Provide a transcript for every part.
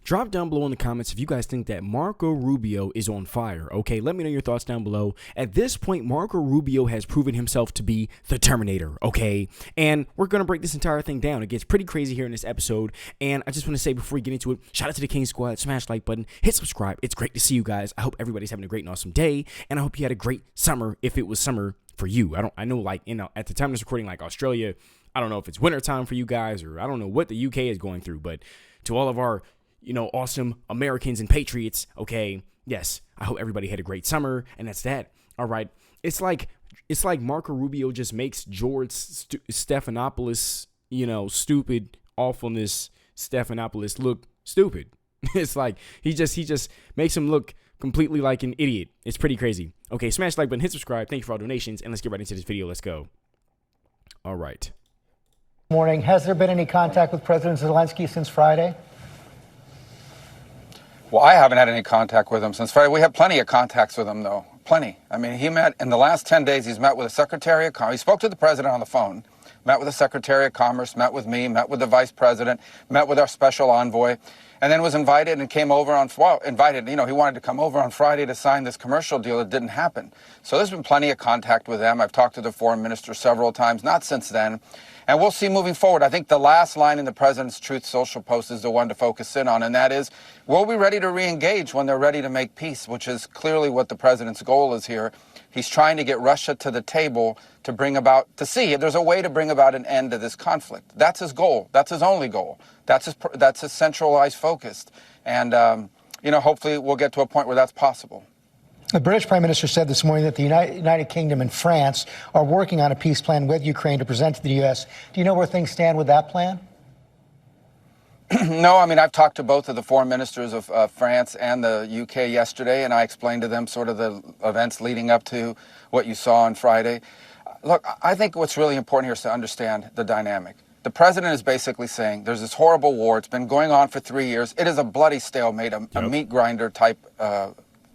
Drop down below in the comments if you guys think that Marco Rubio is on fire, okay? Let me know your thoughts down below. At this point, Marco Rubio has proven himself to be the Terminator, okay? And we're going to break this entire thing down. It gets pretty crazy here in this episode, and I just want to say before we get into it, shout out to the King Squad, smash like button, hit subscribe. It's great to see you guys. I hope everybody's having a great and awesome day, and I hope you had a great summer if it was summer for you. I know like, at the time of this recording, like Australia, I don't know if it's winter time for you guys, or I don't know what the UK is going through, but to all of our awesome Americans and patriots, okay, yes, I hope everybody had a great summer, and that's that. All right, it's like Marco Rubio just makes George Stephanopoulos, stupid awfulness Stephanopoulos look stupid. It's like he just makes him look completely like an idiot. It's pretty crazy. Okay, smash the like button, hit subscribe. Thank you for all donations, and let's get right into this video. Let's go. All right. Morning. Has there been any contact with President Zelensky since Friday? Well, I haven't had any contact with him since Friday. We had plenty of contacts with him, though. Plenty. I mean, he met in the last 10 days. He's met with the Secretary of Commerce. He spoke to the president on the phone, met with the Secretary of Commerce, met with me, met with the Vice President, met with our special envoy, and then was invited and came over on, he wanted to come over on Friday to sign this commercial deal. It didn't happen. So there's been plenty of contact with them. I've talked to the foreign minister several times, not since then. And we'll see moving forward. I think the last line in the president's Truth Social post is the one to focus in on, and that is, we'll be ready to re-engage when they're ready to make peace, which is clearly what the president's goal is here. He's trying to get Russia to the table to see if there's a way to bring about an end to this conflict. That's his goal. That's his only goal. That's his centralized focus. And, hopefully we'll get to a point where that's possible. The British Prime Minister said this morning that the United Kingdom and France are working on a peace plan with Ukraine to present to the U.S. Do you know where things stand with that plan? No, I mean, I've talked to both of the foreign ministers of France and the UK yesterday, and I explained to them sort of the events leading up to what you saw on Friday. Look, I think what's really important here is to understand the dynamic. The president is basically saying there's this horrible war. It's been going on for 3 years. It is a bloody stalemate, a meat grinder type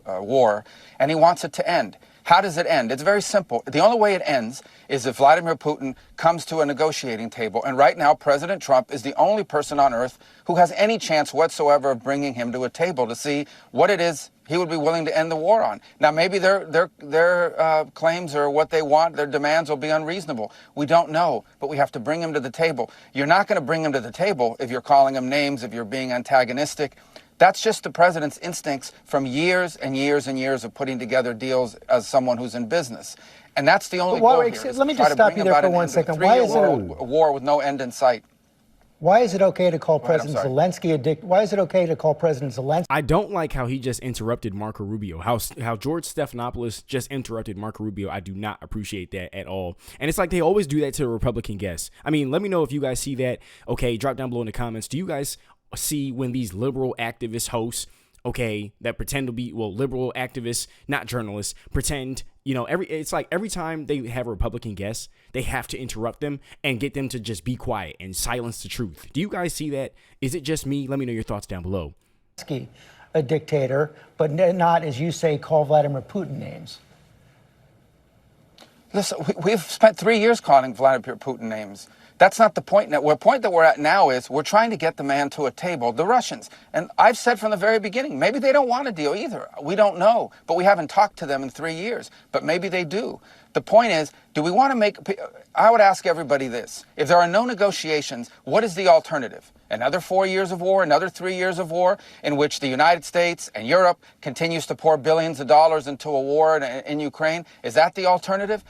war, and he wants it to end. How does it end? It's very simple. The only way it ends is if Vladimir Putin comes to a negotiating table. And right now, President Trump is the only person on earth who has any chance whatsoever of bringing him to a table to see what it is he would be willing to end the war on. Now, maybe their claims or what they want, their demands will be unreasonable. We don't know, but we have to bring him to the table. You're not going to bring him to the table if you're calling him names, if you're being antagonistic. That's just the president's instincts from years and years and years of putting together deals as someone who's in business. And that's the only goal here. Let me just stop you there for 1 second. Why is it a war with no end in sight? Why is it okay to call President Zelensky a dick? Why is it okay to call President Zelensky? I don't like how he just interrupted Marco Rubio. How George Stephanopoulos just interrupted Marco Rubio. I do not appreciate that at all. And it's like they always do that to a Republican guest. I mean, let me know if you guys see that. Okay, drop down below in the comments. Do you guys see when these liberal activist hosts, okay, that pretend to be, liberal activists, not journalists, pretend, it's like every time they have a Republican guest, they have to interrupt them and get them to just be quiet and silence the truth. Do you guys see that? Is it just me? Let me know your thoughts down below. A dictator, but not, as you say, call Vladimir Putin names. Listen, we've spent 3 years calling Vladimir Putin names. That's not the point now. The point that we're at now is we're trying to get the man to a table, the Russians. And I've said from the very beginning, maybe they don't want a deal either. We don't know. But we haven't talked to them in 3 years. But maybe they do. The point is, do we want to make... I would ask everybody this. If there are no negotiations, what is the alternative? Another 4 years of war, another 3 years of war, in which the United States and Europe continues to pour billions of dollars into a war in Ukraine? Is that the alternative?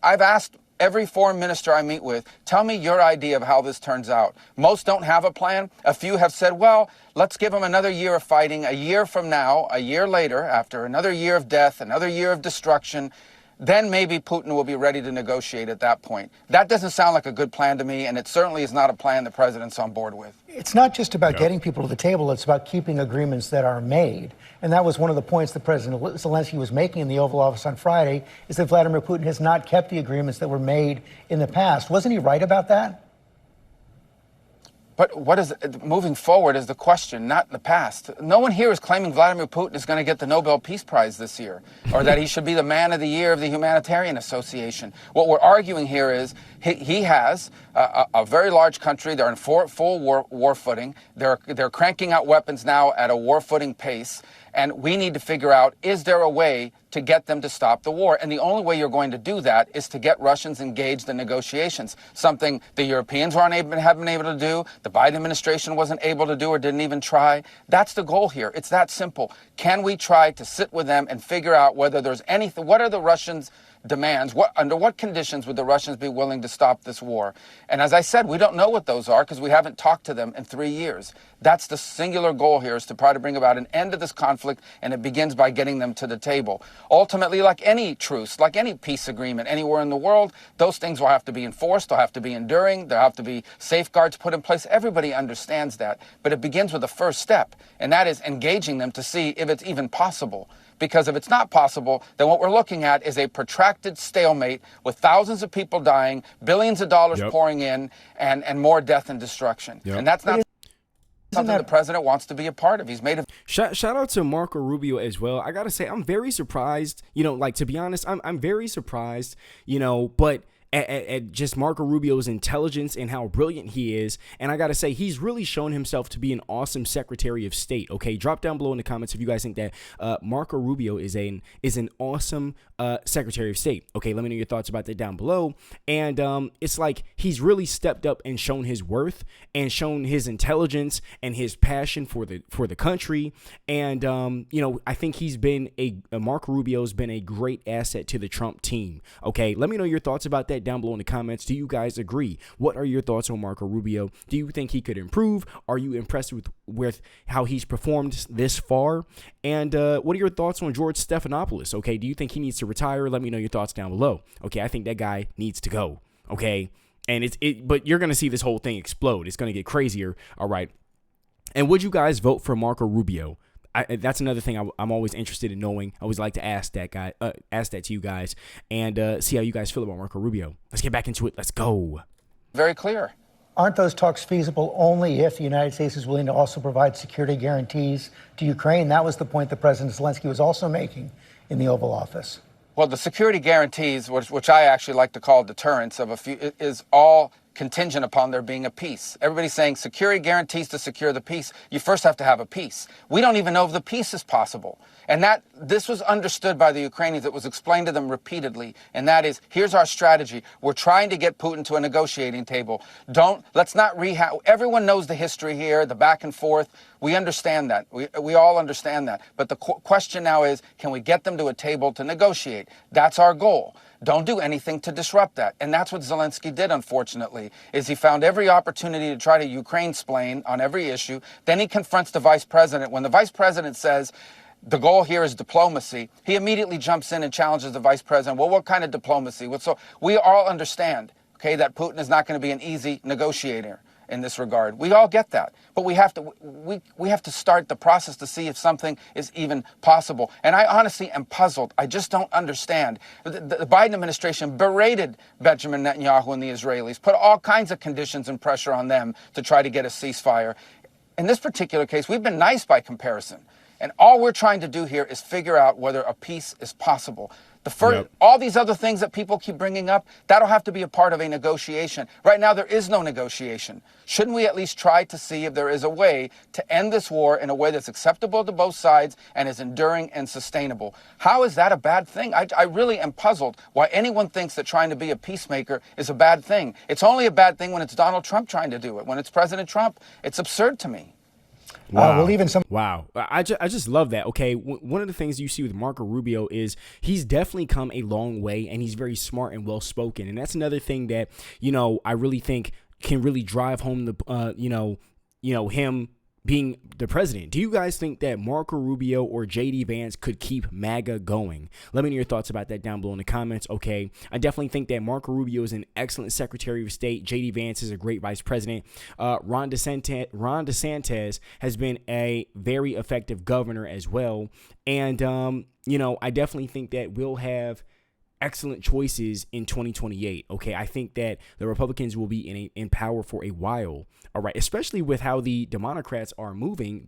I've asked every foreign minister I meet with, tell me your idea of how this turns out. Most don't have a plan. A few have said, well, let's give them another year of fighting. A year from now, a year later, after another year of death, another year of destruction, then maybe Putin will be ready to negotiate at that point. That doesn't sound like a good plan to me, and it certainly is not a plan the president's on board with. It's not just about getting people to the table. It's about keeping agreements that are made. And that was one of the points that President Zelensky was making in the Oval Office on Friday, is that Vladimir Putin has not kept the agreements that were made in the past. Wasn't he right about that? But what is moving forward is the question, not the past. No one here is claiming Vladimir Putin is going to get the Nobel Peace Prize this year, or that he should be the man of the year of the Humanitarian Association. What we're arguing here is he has a very large country. They're in full war footing. They're cranking out weapons now at a war footing pace. And we need to figure out, is there a way to get them to stop the war? And the only way you're going to do that is to get Russians engaged in negotiations, something the Europeans haven't been able to do, the Biden administration wasn't able to do or didn't even try. That's the goal here. It's that simple. Can we try to sit with them and figure out whether there's anything, what are the Russians' demands? Under what conditions would the Russians be willing to stop this war? And as I said, we don't know what those are because we haven't talked to them in 3 years. That's the singular goal here, is to try to bring about an end to this conflict, and it begins by getting them to the table. Ultimately, like any truce, like any peace agreement anywhere in the world, those things will have to be enforced, they'll have to be enduring, there'll have to be safeguards put in place. Everybody understands that. But it begins with the first step, and that is engaging them to see if it's even possible. Because if it's not possible, then what we're looking at is a protracted stalemate with thousands of people dying, billions of dollars pouring in, and more death and destruction. And that's not something the president wants to be a part of. He's made a shout out to Marco Rubio as well. I gotta say, I'm very surprised. Like, to be honest, I'm very surprised. But at just Marco Rubio's intelligence and how brilliant he is. And I got to say, he's really shown himself to be an awesome Secretary of State. Okay, drop down below in the comments if you guys think that Marco Rubio is an awesome Secretary of State. Okay, let me know your thoughts about that down below. And it's like he's really stepped up and shown his worth and shown his intelligence and his passion for the country. And I think Marco Rubio's been a great asset to the Trump team. Okay, let me know your thoughts about that down below in the comments. Do you guys agree? What are your thoughts on Marco Rubio? Do you think he could improve? Are you impressed with how he's performed this far? And what are your thoughts on George Stephanopoulos? Okay, do you think he needs to retire? Let me know your thoughts down below. Okay, I think that guy needs to go. Okay, and but you're gonna see this whole thing explode. It's gonna get crazier. All right. And would you guys vote for Marco Rubio? That's another thing I'm always interested in knowing. I always like to ask that to you guys, and see how you guys feel about Marco Rubio. Let's get back into it. Let's go. very clear. Aren't those talks feasible only if the United States is willing to also provide security guarantees to Ukraine? That was the point that President Zelensky was also making in the Oval Office. Well, the security guarantees, which I actually like to call deterrence is all contingent upon there being a peace. Everybody's saying security guarantees to secure the peace. You first have to have a peace. We don't even know if the peace is possible. And this was understood by the Ukrainians. It was explained to them repeatedly. And that is, here's our strategy. We're trying to get Putin to a negotiating table. Let's not everyone knows the history here, the back and forth. We understand that. We all understand that. But the question now is, can we get them to a table to negotiate? That's our goal. Don't do anything to disrupt that. And that's what Zelensky did, unfortunately, is he found every opportunity to try to Ukraine-splain on every issue. Then he confronts the vice president. When the vice president says, the goal here is diplomacy, he immediately jumps in and challenges the vice president. Well, what kind of diplomacy? So we all understand, okay, that Putin is not going to be an easy negotiator in this regard. We all get that. But we have to start the process to see if something is even possible. And I honestly am puzzled. I just don't understand. The Biden administration berated Benjamin Netanyahu and the Israelis, put all kinds of conditions and pressure on them to try to get a ceasefire. In this particular case, we've been nice by comparison. And all we're trying to do here is figure out whether a peace is possible. All these other things that people keep bringing up, that'll have to be a part of a negotiation. Right now, there is no negotiation. Shouldn't we at least try to see if there is a way to end this war in a way that's acceptable to both sides and is enduring and sustainable? How is that a bad thing? I really am puzzled why anyone thinks that trying to be a peacemaker is a bad thing. It's only a bad thing when it's Donald Trump trying to do it. When it's President Trump, it's absurd to me. Wow. Wow. I just love that. Okay. One of the things you see with Marco Rubio is he's definitely come a long way, and he's very smart and well spoken. And that's another thing that, I really think can really drive home the, him being the president. Do you guys think that Marco Rubio or JD Vance could keep MAGA going? Let me know your thoughts about that down below in the comments. Okay, I definitely think that Marco Rubio is an excellent Secretary of State. JD Vance is a great Vice President. Ron DeSantis has been a very effective governor as well. And, I definitely think that we'll have excellent choices in 2028. Okay, I think that the Republicans will be in power for a while. All right, especially with how the Democrats are moving.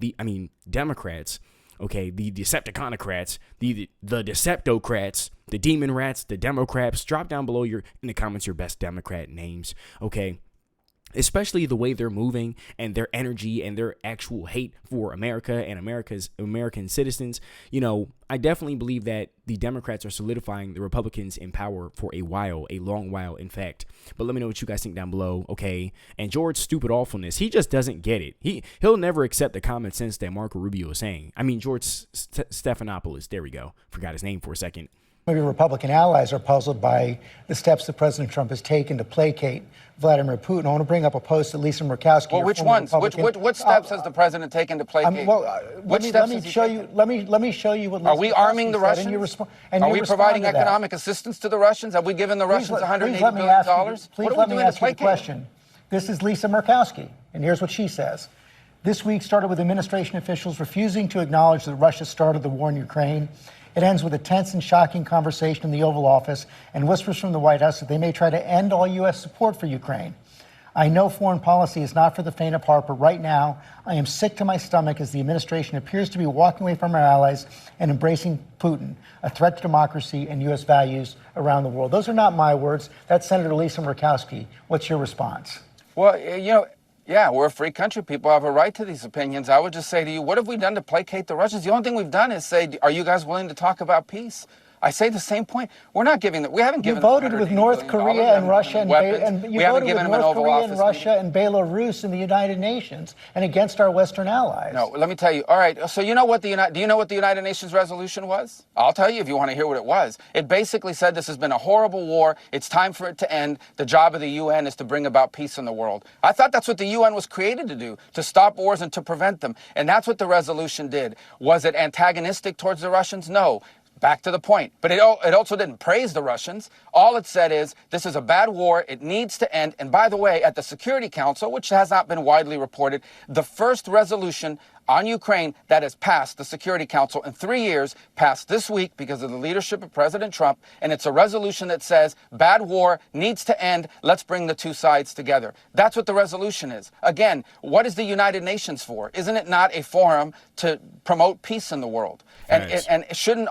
Democrats. Okay, the Decepticonocrats, the Deceptocrats, the Demon Rats, the Democrats. Drop down below in the comments your best Democrat names. Okay. Especially the way they're moving and their energy and their actual hate for America and American citizens. I definitely believe that the Democrats are solidifying the Republicans in power for a long while, in fact. But let me know what you guys think down below, okay? And George's stupid awfulness, he just doesn't get it. He'll never accept the common sense that Marco Rubio is saying. George Stephanopoulos, there we go. Forgot his name for a second. Maybe Republican allies are puzzled by the steps that President Trump has taken to placate Vladimir Putin. I want to bring up a post that Lisa Murkowski. Well, which ones? What steps has the president taken to placate? Let me show you what Lisa Are we arming the Murkowski said, Russians? And Are we providing economic assistance to the Russians? Have we given the Russians $180 billion? Please let me ask you the question. This is Lisa Murkowski, and here's what she says. This week started with administration officials refusing to acknowledge that Russia started the war in Ukraine. It ends with a tense and shocking conversation in the Oval Office and whispers from the White House that they may try to end all U.S. support for Ukraine. I know foreign policy is not for the faint of heart, but right now I am sick to my stomach as the administration appears to be walking away from our allies and embracing Putin, a threat to democracy and U.S. values around the world. Those are not my words. That's Senator Lisa Murkowski. What's your response? Well, yeah, we're a free country. People have a right to these opinions. I would just say to you, what have we done to placate the Russians? The only thing we've done is say, are you guys willing to talk about peace? I say the same point. We're not giving them. We haven't given. You voted with North Korea and Russia and you voted with North Korea and Russia and Belarus in the United Nations and against our Western allies. No, let me tell you. All right. So do you know what the United Nations resolution was? I'll tell you if you want to hear what it was. It basically said this has been a horrible war. It's time for it to end. The job of the UN is to bring about peace in the world. I thought that's what the UN was created to do, to stop wars and to prevent them. And that's what the resolution did. Was it antagonistic towards the Russians? No. Back to the point. But it also didn't praise the Russians. All it said is, this is a bad war. It needs to end. And by the way, at the Security Council, which has not been widely reported, the first resolution on Ukraine that has passed the Security Council in 3 years, passed this week because of the leadership of President Trump. And it's a resolution that says, bad war needs to end. Let's bring the two sides together. That's what the resolution is. Again, what is the United Nations for? Isn't it not a forum to promote peace in the world? And shouldn't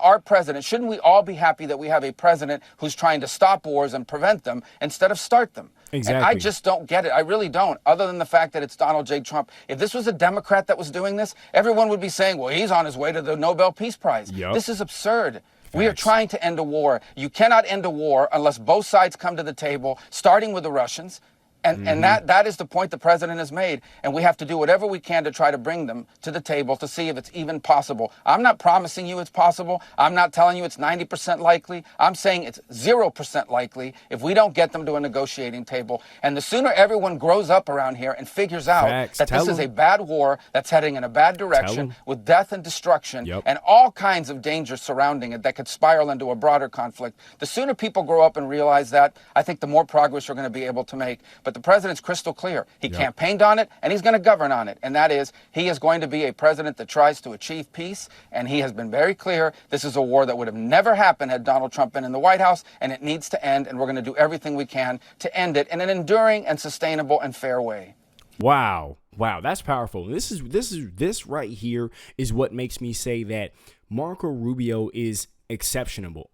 we all be happy that we have a president who's trying to stop wars and prevent them instead of start them? Exactly. And I just don't get it. I really don't, other than the fact that it's Donald J. Trump. If this was a Democrat that was doing this, everyone would be saying, well, he's on his way to the Nobel Peace Prize. Yep. This is absurd. We are trying to end a war. You cannot end a war unless both sides come to the table, starting with the Russians. And that is the point the president has made. And we have to do whatever we can to try to bring them to the table to see if it's even possible. I'm not promising you it's possible. I'm not telling you it's 90% likely. I'm saying it's 0% likely if we don't get them to a negotiating table. And the sooner everyone grows up around here and figures out that this is a bad war that's heading in a bad direction with death and destruction and all kinds of dangers surrounding it that could spiral into a broader conflict, the sooner people grow up and realize that, I think the more progress we're going to be able to make. But the president's crystal clear. He campaigned on it, and he's going to govern on it. And that is, he is going to be a president that tries to achieve peace, and he has been very clear this is a war that would have never happened had Donald Trump been in the White House, and it needs to end, and we're going to do everything we can to end it in an enduring and sustainable and fair way. Wow, that's powerful. This right here is what makes me say that Marco Rubio is exceptional.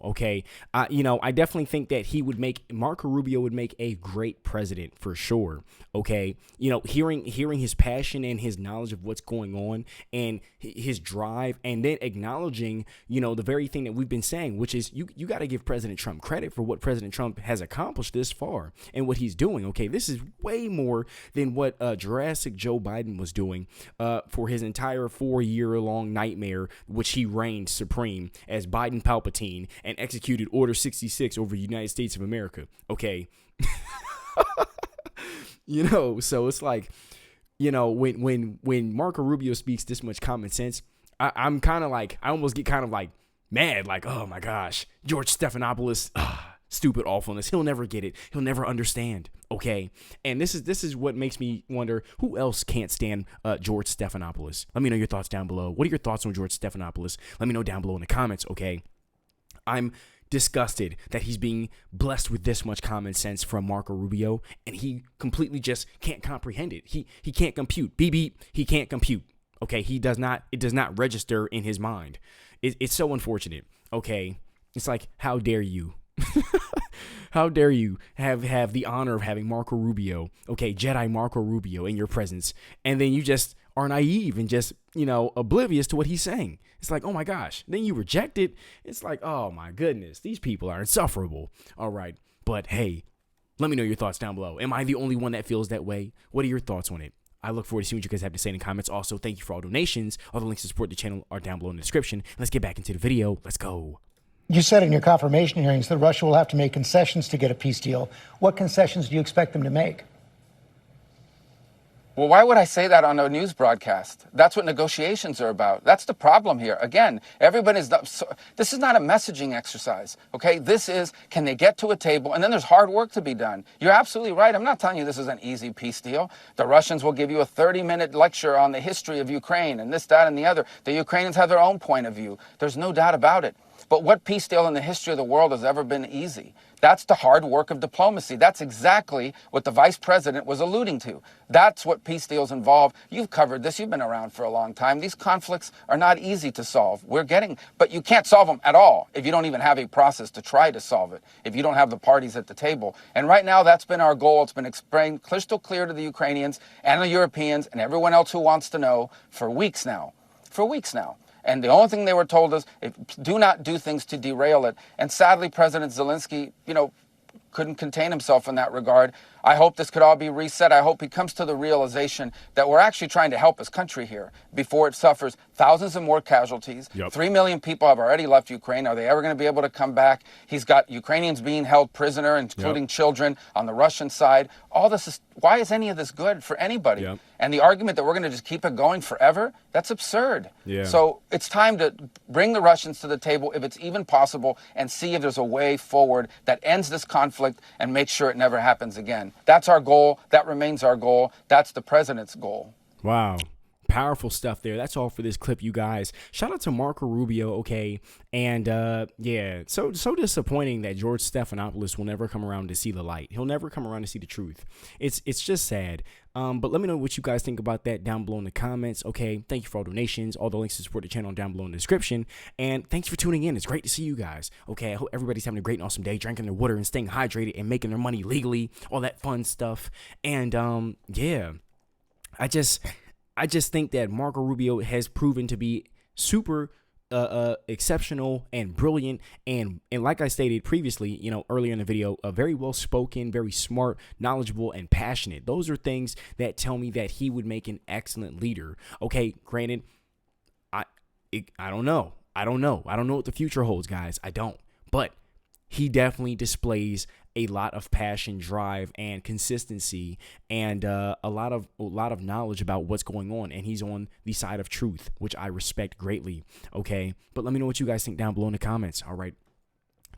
Okay. I definitely think that Marco Rubio would make a great president for sure. Okay. Hearing his passion and his knowledge of what's going on and his drive, and then acknowledging, the very thing that we've been saying, which is you got to give President Trump credit for what President Trump has accomplished this far and what he's doing. Okay. This is way more than what Jurassic Joe Biden was doing for his entire 4-year-long nightmare, which he reigned supreme as Biden Palpatine and executed Order 66 over the United States of America. Okay. So it's like, when Marco Rubio speaks this much common sense, I'm kind of like, I almost get kind of like mad, like, oh my gosh, George Stephanopoulos, stupid awfulness. He'll never get it. He'll never understand. Okay. And this is what makes me wonder, who else can't stand George Stephanopoulos? Let me know your thoughts down below. What are your thoughts on George Stephanopoulos? Let me know down below in the comments. Okay. I'm disgusted that he's being blessed with this much common sense from Marco Rubio, and he completely just can't comprehend it. He can't compute. Beep beep. He can't compute. Okay, it does not register in his mind. It's so unfortunate. Okay, it's like, how dare you? How dare you have the honor of having Marco Rubio, okay, Jedi Marco Rubio in your presence, and then you just are naive and just, oblivious to what he's saying. It's like, oh my gosh. Then you reject it. It's like, oh my goodness, these people are insufferable. All right. But hey, let me know your thoughts down below. Am I the only one that feels that way? What are your thoughts on it? I look forward to seeing what you guys have to say in the comments. Also, thank you for all donations. All the links to support the channel are down below in the description. Let's get back into the video. Let's go. You said in your confirmation hearings that Russia will have to make concessions to get a peace deal. What concessions do you expect them to make? Well, why would I say that on a news broadcast? That's what negotiations are about. That's the problem here. Again, this is not a messaging exercise, okay? This is, can they get to a table? And then there's hard work to be done. You're absolutely right. I'm not telling you this is an easy peace deal. The Russians will give you a 30-minute lecture on the history of Ukraine and this, that, and the other. The Ukrainians have their own point of view. There's no doubt about it. But what peace deal in the history of the world has ever been easy? That's the hard work of diplomacy. That's exactly what the vice president was alluding to. That's what peace deals involve. You've covered this. You've been around for a long time. These conflicts are not easy to solve. But you can't solve them at all if you don't even have a process to try to solve it, if you don't have the parties at the table. And right now, that's been our goal. It's been explained crystal clear to the Ukrainians and the Europeans and everyone else who wants to know for weeks now. For weeks now. And the only thing they were told is, do not do things to derail it. And sadly, President Zelensky, couldn't contain himself in that regard. I hope this could all be reset. I hope he comes to the realization that we're actually trying to help his country here before it suffers thousands of more casualties. Yep. 3 million people have already left Ukraine. Are they ever going to be able to come back? He's got Ukrainians being held prisoner, including children on the Russian side. Why is any of this good for anybody? Yep. And the argument that we're going to just keep it going forever, that's absurd. Yeah. So it's time to bring the Russians to the table, if it's even possible, and see if there's a way forward that ends this conflict and makes sure it never happens again. That's our goal. That remains our goal. That's the president's goal. Wow. Powerful stuff there. That's all for this clip, you guys. Shout out to Marco Rubio, okay? And yeah, so disappointing that George Stephanopoulos will never come around to see the light. He'll never come around to see the truth. It's just sad. But let me know what you guys think about that down below in the comments. Okay, thank you for all donations. All the links to support the channel down below in the description. And thanks for tuning in. It's great to see you guys. Okay, I hope everybody's having a great and awesome day, drinking their water and staying hydrated and making their money legally, all that fun stuff. And yeah, I just think that Marco Rubio has proven to be super exceptional and brilliant, and like I stated previously, earlier in the video, very well spoken, very smart, knowledgeable, and passionate. Those are things that tell me that he would make an excellent leader. Okay, granted, I don't know. I don't know what the future holds, guys. I don't. But he definitely displays a lot of passion, drive, and consistency, and a lot of knowledge about what's going on, and he's on the side of truth, which I respect greatly. Okay, but let me know what you guys think down below in the comments. All right,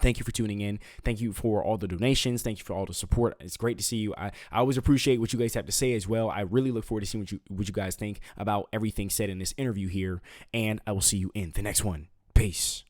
thank you for tuning in. Thank you for all the donations. Thank you for all the support. It's great to see you. I always appreciate what you guys have to say as well. I really look forward to seeing what you guys think about everything said in this interview here, and I will see you in the next one. Peace.